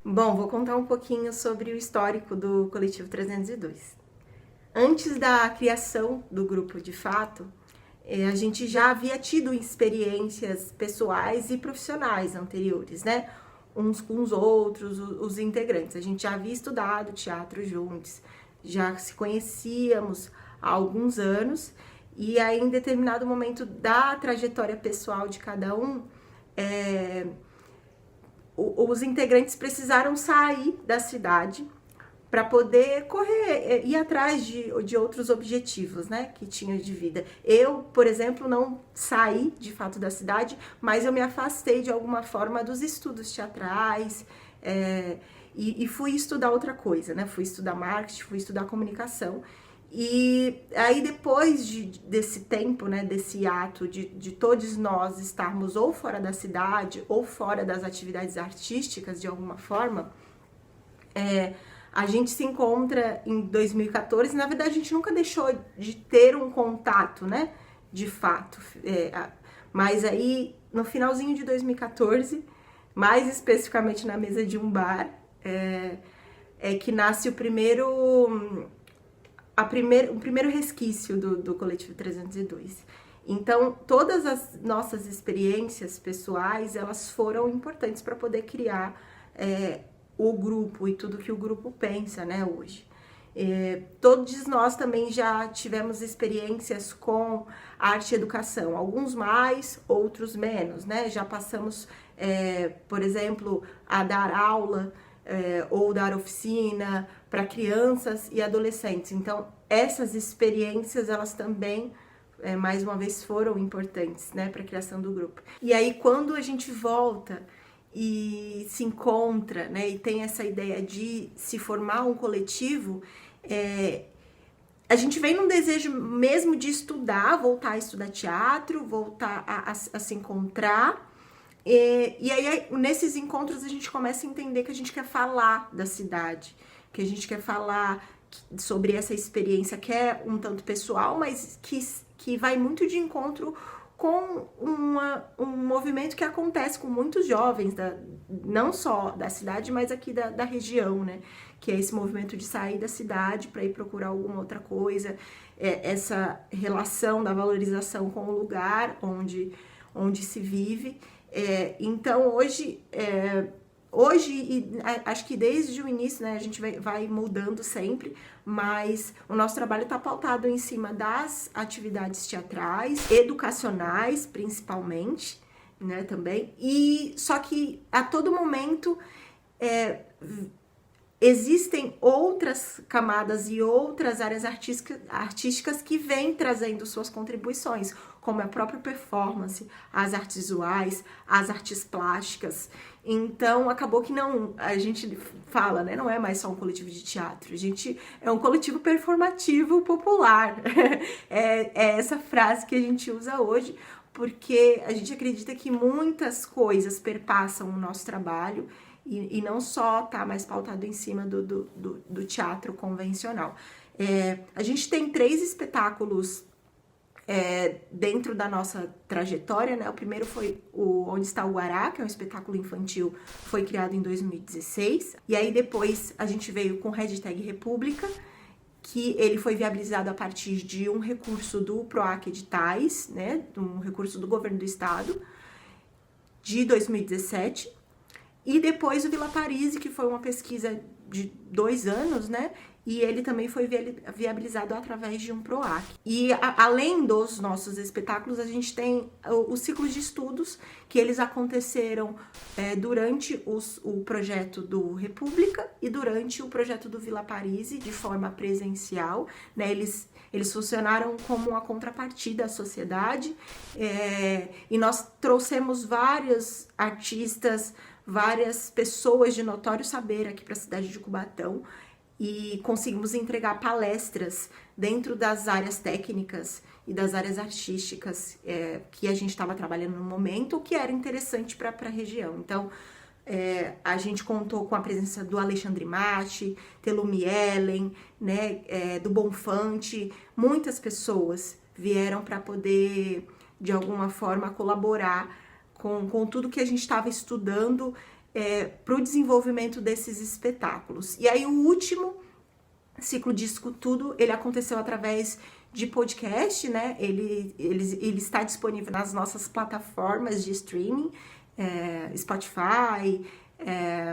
Bom, vou contar um pouquinho sobre o histórico do Coletivo 302. Antes da criação do grupo de fato, a gente já havia tido experiências pessoais e profissionais anteriores, né? Uns com os outros, os integrantes. A gente já havia estudado teatro juntos, já se conhecíamos há alguns anos, e aí em determinado momento da trajetória pessoal de cada um, os integrantes precisaram sair da cidade para poder correr, ir atrás de outros objetivos, né, que tinham de vida. Eu, por exemplo, não saí de fato da cidade, mas eu me afastei de alguma forma dos estudos teatrais, e fui estudar outra coisa, né, fui estudar marketing, fui estudar comunicação. E aí depois desse tempo, né, desse ato de todos nós estarmos ou fora da cidade ou fora das atividades artísticas de alguma forma, a gente se encontra em 2014. Na verdade, a gente nunca deixou de ter um contato, né, de fato. Mas aí, no finalzinho de 2014, mais especificamente na mesa de um bar, que nasce o primeiro resquício do Coletivo 302. Então, todas as nossas experiências pessoais, elas foram importantes para poder criar o grupo e tudo que o grupo pensa, né, hoje. Todos nós também já tivemos experiências com arte e educação, alguns mais, outros menos, né? Já passamos, por exemplo, a dar aula ou dar oficina para crianças e adolescentes. Então, essas experiências, elas também, mais uma vez, foram importantes, né, para a criação do grupo. E aí, quando a gente volta e se encontra, né, e tem essa ideia de se formar um coletivo, a gente vem num desejo mesmo de estudar, voltar a estudar teatro, voltar a se encontrar. E aí, nesses encontros, a gente começa a entender que a gente quer falar da cidade, que a gente quer falar sobre essa experiência que é um tanto pessoal, mas que vai muito de encontro com um movimento que acontece com muitos jovens, não só da cidade, mas aqui da região, né? Que é esse movimento de sair da cidade para ir procurar alguma outra coisa, essa relação da valorização com o lugar onde se vive. Então, hoje, e acho que desde o início, né, a gente vai mudando sempre, mas o nosso trabalho está pautado em cima das atividades teatrais, educacionais, principalmente, né, também, e só que a todo momento existem outras camadas e outras áreas artísticas que vêm trazendo suas contribuições, como a própria performance, as artes visuais, as artes plásticas. Então, acabou que a gente fala, né, não é mais só um coletivo de teatro, a gente é um coletivo performativo popular. É essa frase que a gente usa hoje, porque a gente acredita que muitas coisas perpassam o nosso trabalho e não só tá mais pautado em cima do teatro convencional. A gente tem 3 espetáculos dentro da nossa trajetória, né? O primeiro foi o Onde Está o Guará, que é um espetáculo infantil, foi criado em 2016. E aí depois a gente veio com Hashtag República, que ele foi viabilizado a partir de um recurso do PROAC Editais, né? Um recurso do governo do estado, de 2017. E depois o Vila Paris, que foi uma pesquisa de 2 anos, né? E ele também foi viabilizado através de um PROAC. E além dos nossos espetáculos, a gente tem os ciclos de estudos, que eles aconteceram durante o projeto do República e durante o projeto do Vila Paris, de forma presencial, né? Eles funcionaram como uma contrapartida à sociedade, e nós trouxemos vários artistas, várias pessoas de notório saber aqui para a cidade de Cubatão, e conseguimos entregar palestras dentro das áreas técnicas e das áreas artísticas que a gente estava trabalhando no momento, o que era interessante para a região. Então, A gente contou com a presença do Alexandre Matti, Telumi Ellen, né, do Bonfante. Muitas pessoas vieram para poder, de alguma forma, colaborar com tudo que a gente estava estudando para o desenvolvimento desses espetáculos. E aí o último ciclo disso tudo, ele aconteceu através de podcast, né? Ele está disponível nas nossas plataformas de streaming, Spotify,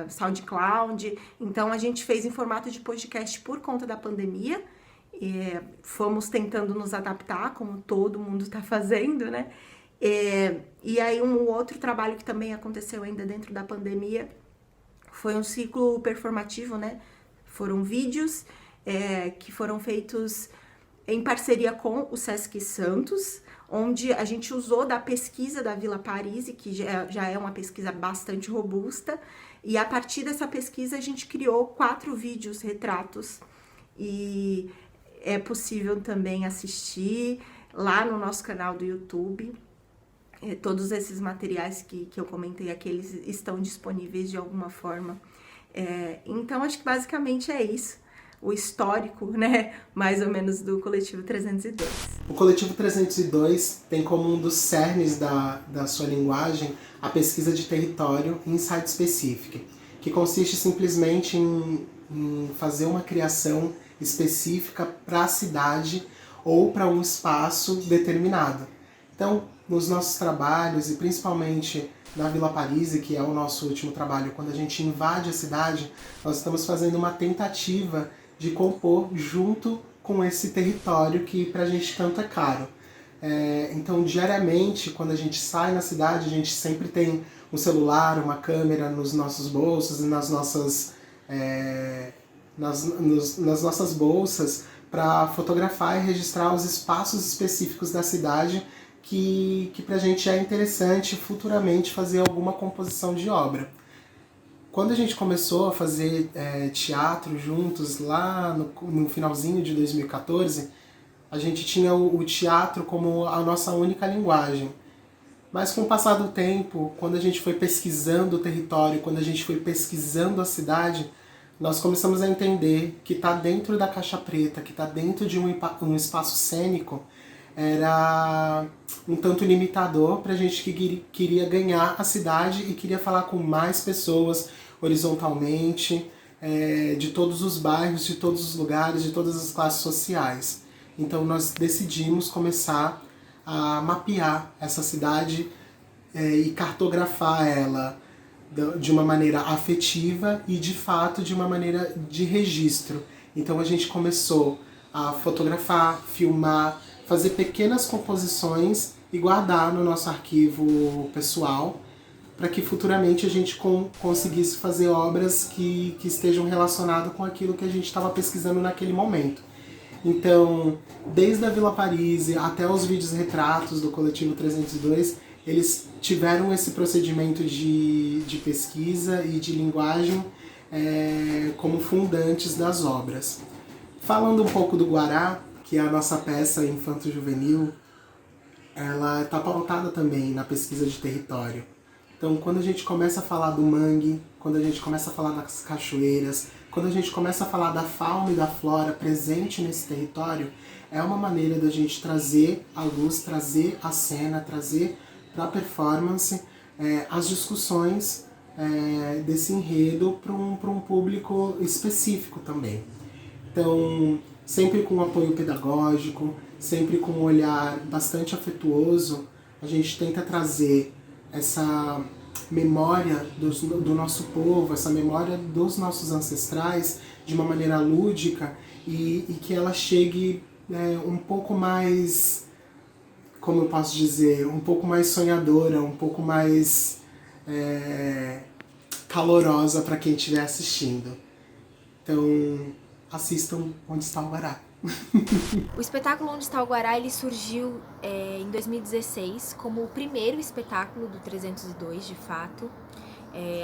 SoundCloud. Então a gente fez em formato de podcast por conta da pandemia. Fomos tentando nos adaptar, como todo mundo está fazendo, né? E aí um outro trabalho que também aconteceu ainda dentro da pandemia foi um ciclo performativo, né? Foram vídeos que foram feitos em parceria com o Sesc Santos, onde a gente usou da pesquisa da Vila Paris, que já é uma pesquisa bastante robusta, e a partir dessa pesquisa a gente criou 4 vídeos retratos, e é possível também assistir lá no nosso canal do YouTube. Todos esses materiais que eu comentei aqui, eles estão disponíveis de alguma forma. Então, acho que basicamente é isso. O histórico, né, mais ou menos, do Coletivo 302. O Coletivo 302 tem como um dos cernes da sua linguagem a pesquisa de território em Site Specific, que consiste simplesmente em fazer uma criação específica para a cidade ou para um espaço determinado. Então, nos nossos trabalhos, e principalmente na Vila Paris, que é o nosso último trabalho, quando a gente invade a cidade, nós estamos fazendo uma tentativa de compor junto com esse território que pra gente tanto é caro. Então, diariamente, quando a gente sai na cidade, a gente sempre tem um celular, uma câmera nos nossos bolsos e nas nossas bolsas para fotografar e registrar os espaços específicos da cidade que pra gente é interessante futuramente fazer alguma composição de obra. Quando a gente começou a fazer teatro juntos, lá no finalzinho de 2014, a gente tinha o teatro como a nossa única linguagem. Mas com o passar do tempo, quando a gente foi pesquisando o território, quando a gente foi pesquisando a cidade, nós começamos a entender que estar dentro da caixa preta, que estar dentro de um espaço cênico, era um tanto limitador para a gente que queria ganhar a cidade e queria falar com mais pessoas horizontalmente, de todos os bairros, de todos os lugares, de todas as classes sociais. Então nós decidimos começar a mapear essa cidade e cartografar ela de uma maneira afetiva e de fato de uma maneira de registro. Então a gente começou a fotografar, filmar, fazer pequenas composições e guardar no nosso arquivo pessoal, para que futuramente a gente conseguisse fazer obras que estejam relacionadas com aquilo que a gente estava pesquisando naquele momento. Então, desde a Vila Paris até os vídeos retratos do Coletivo 302, eles tiveram esse procedimento de pesquisa e de linguagem como fundantes das obras. Falando um pouco do Guará, que é a nossa peça infanto-juvenil, ela está pautada também na pesquisa de território. Então, quando a gente começa a falar do mangue, quando a gente começa a falar das cachoeiras, quando a gente começa a falar da fauna e da flora presente nesse território, é uma maneira da gente trazer à luz, trazer à cena, trazer para a performance as discussões desse enredo para um público específico também. Então, sempre com apoio pedagógico, sempre com um olhar bastante afetuoso, a gente tenta trazer essa memória do nosso povo, essa memória dos nossos ancestrais de uma maneira lúdica e que ela chegue um pouco mais, como eu posso dizer, um pouco mais sonhadora, um pouco mais calorosa para quem estiver assistindo. Então, assistam Onde Está o Guará. O espetáculo Onde Está o Guará, ele surgiu em 2016 como o primeiro espetáculo do 302, de fato.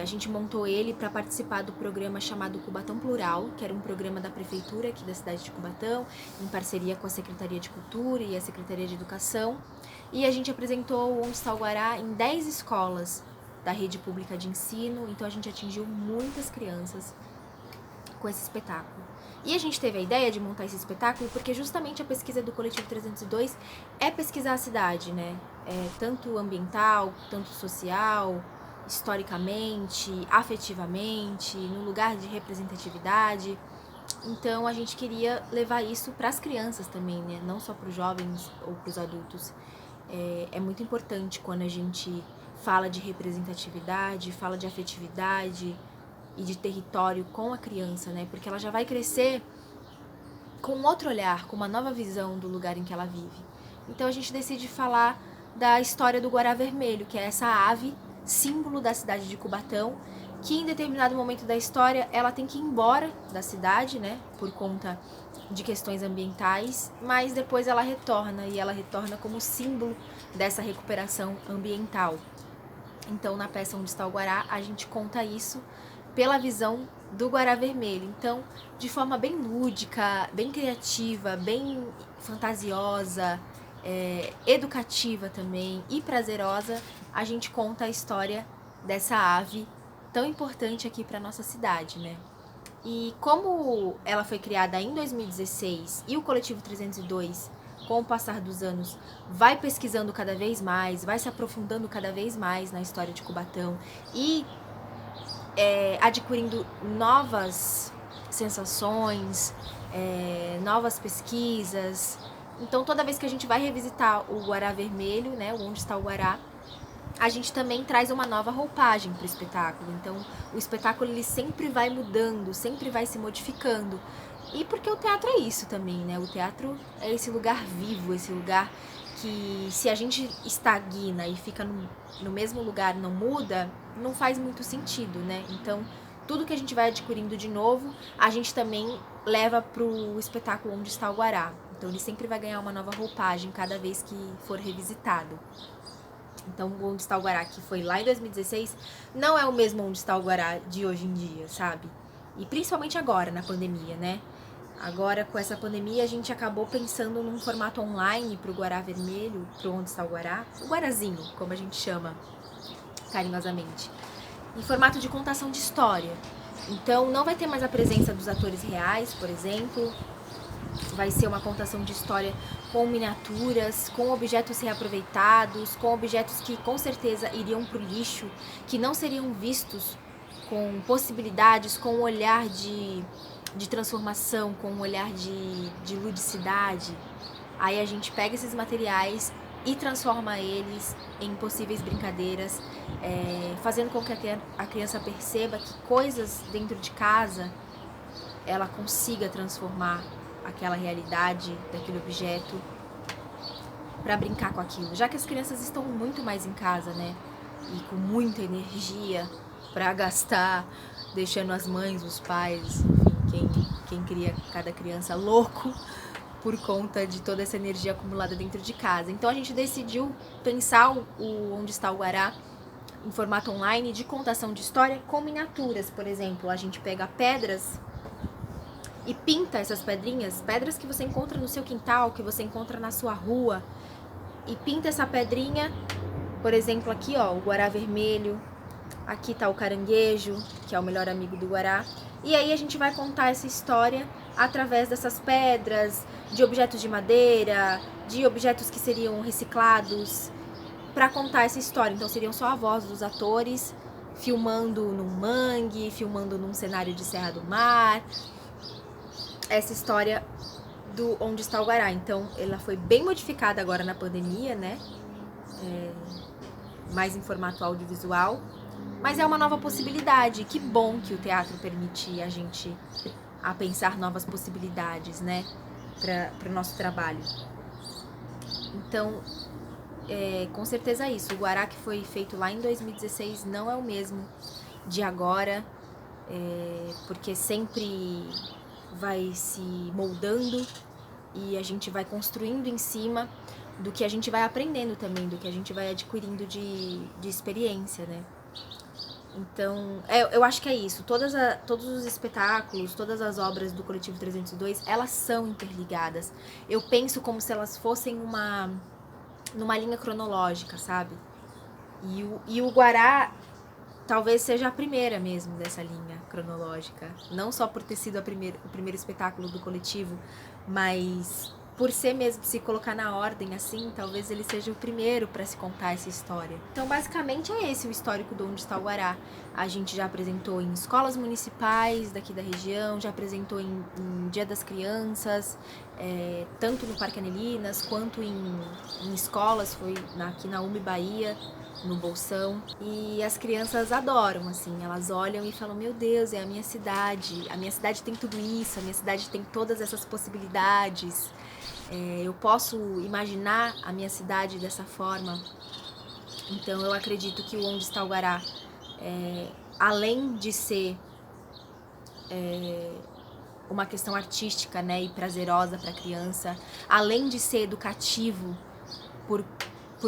A gente montou ele para participar do programa chamado Cubatão Plural, que era um programa da prefeitura aqui da cidade de Cubatão, em parceria com a Secretaria de Cultura e a Secretaria de Educação. E a gente apresentou o Onde Está o Guará em 10 escolas da rede pública de ensino, então a gente atingiu muitas crianças com esse espetáculo. E a gente teve a ideia de montar esse espetáculo porque justamente a pesquisa do Coletivo 302 é pesquisar a cidade, né? Tanto ambiental, tanto social, historicamente, afetivamente, no lugar de representatividade. Então a gente queria levar isso para as crianças também, né? Não só para os jovens ou para os adultos. É muito importante quando a gente fala de representatividade, fala de afetividade e de território com a criança, né? Porque ela já vai crescer com outro olhar, com uma nova visão do lugar em que ela vive. Então a gente decide falar da história do guará vermelho, que é essa ave, símbolo da cidade de Cubatão, que em determinado momento da história ela tem que ir embora da cidade, né? Por conta de questões ambientais, mas depois ela retorna, e ela retorna como símbolo dessa recuperação ambiental. Então na peça Onde Está o Guará a gente conta isso pela visão do guará vermelho. Então, de forma bem lúdica, bem criativa, bem fantasiosa, educativa também e prazerosa, a gente conta a história dessa ave tão importante aqui para nossa cidade, né? E como ela foi criada em 2016 e o Coletivo 302, com o passar dos anos, vai pesquisando cada vez mais, vai se aprofundando cada vez mais na história de Cubatão e adquirindo novas sensações, novas pesquisas. Então toda vez que a gente vai revisitar o guará vermelho, né, Onde Está o Guará, a gente também traz uma nova roupagem para o espetáculo. Então o espetáculo ele sempre vai mudando, sempre vai se modificando. E porque o teatro é isso também, né? O teatro é esse lugar vivo, esse lugar que se a gente estagna e fica no mesmo lugar, não muda, não faz muito sentido, né? Então, tudo que a gente vai adquirindo de novo, a gente também leva pro espetáculo Onde Está o Guará. Então, ele sempre vai ganhar uma nova roupagem cada vez que for revisitado. Então, o Onde Está o Guará, que foi lá em 2016, não é o mesmo Onde Está o Guará de hoje em dia, sabe? E principalmente agora, na pandemia, né? Agora, com essa pandemia, a gente acabou pensando num formato online pro guará vermelho, pro Onde Está o Guará, o guarazinho, como a gente chama carinhosamente, em formato de contação de história. Então, não vai ter mais a presença dos atores reais, por exemplo. Vai ser uma contação de história com miniaturas, com objetos reaproveitados, com objetos que com certeza iriam pro lixo, que não seriam vistos com possibilidades, com um olhar de transformação, com um olhar de ludicidade. Aí a gente pega esses materiais e transforma eles em possíveis brincadeiras, fazendo com que a criança perceba que coisas dentro de casa ela consiga transformar aquela realidade daquele objeto para brincar com aquilo, já que as crianças estão muito mais em casa, né, e com muita energia para gastar, deixando as mães, os pais, enfim, quem cria cada criança louco por conta de toda essa energia acumulada dentro de casa. Então a gente decidiu pensar o Onde Está o Guará em formato online de contação de história com miniaturas. Por exemplo, a gente pega pedras e pinta essas pedrinhas, pedras que você encontra no seu quintal, que você encontra na sua rua, e pinta essa pedrinha, por exemplo, aqui ó, o guará vermelho, aqui tá o caranguejo, que é o melhor amigo do guará, e aí a gente vai contar essa história através dessas pedras, de objetos de madeira, de objetos que seriam reciclados, para contar essa história. Então seriam só a voz dos atores, filmando num mangue, filmando num cenário de Serra do Mar, essa história do Onde Está o Guará. Então ela foi bem modificada agora na pandemia, né? Mais em formato audiovisual, mas é uma nova possibilidade. Que bom que o teatro permite a gente a pensar novas possibilidades, né, para o nosso trabalho. Então, com certeza é isso. O guará que foi feito lá em 2016 não é o mesmo de agora, porque sempre vai se moldando e a gente vai construindo em cima do que a gente vai aprendendo também, do que a gente vai adquirindo de experiência, né? Então, eu acho que é isso. Todos os espetáculos, todas as obras do Coletivo 302, elas são interligadas. Eu penso como se elas fossem numa linha cronológica, sabe? E o guará, talvez seja a primeira mesmo dessa linha cronológica. Não só por ter sido o primeiro espetáculo do coletivo, mas por ser mesmo, se colocar na ordem assim, talvez ele seja o primeiro para se contar essa história. Então, basicamente, é esse o histórico do Onde Está o Guará. A gente já apresentou em escolas municipais daqui da região, já apresentou em Dia das Crianças, tanto no Parque Anelinas, quanto em escolas, foi aqui na UMI Bahia, no Bolsão. E as crianças adoram, assim, elas olham e falam, meu Deus, é a minha cidade tem tudo isso, a minha cidade tem todas essas possibilidades. Eu posso imaginar a minha cidade dessa forma. Então eu acredito que o Onde Está o Guará, além de ser uma questão artística, né, e prazerosa para a criança, além de ser educativo por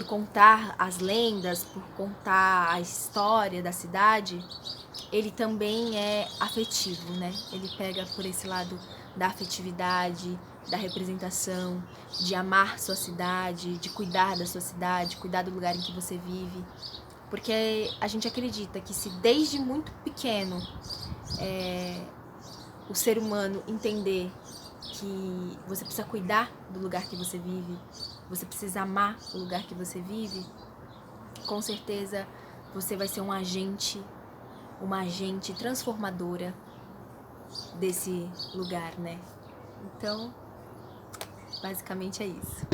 contar as lendas, por contar a história da cidade, ele também é afetivo, né? Ele pega por esse lado da afetividade, da representação, de amar sua cidade, de cuidar da sua cidade, cuidar do lugar em que você vive. Porque a gente acredita que se desde muito pequeno o ser humano entender que você precisa cuidar do lugar que você vive, você precisa amar o lugar que você vive, com certeza você vai ser uma agente transformadora desse lugar, né? Então, basicamente é isso.